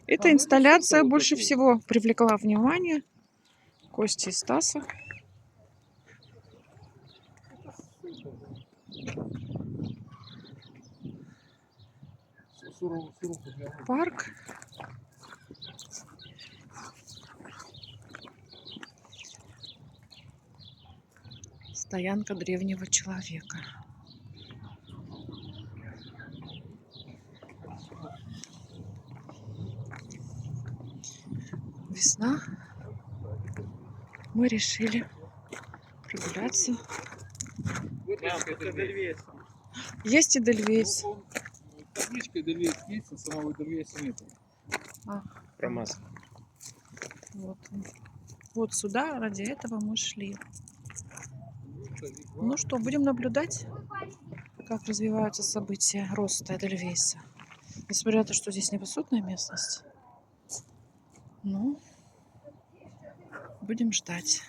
Эта инсталляция больше всего привлекла внимание Кости и Стаса. Парк. Стоянка древнего человека. Весна. Мы решили прогуляться. Есть Эдельвейс. Табличка Эдельвейс есть, а самого Эдельвейса нет. Промаз. Вот он. Вот сюда, ради этого мы шли. Ну что, будем наблюдать, как развиваются события роста Эдельвейса. Несмотря на то, что здесь невысотная местность. Ну, будем ждать.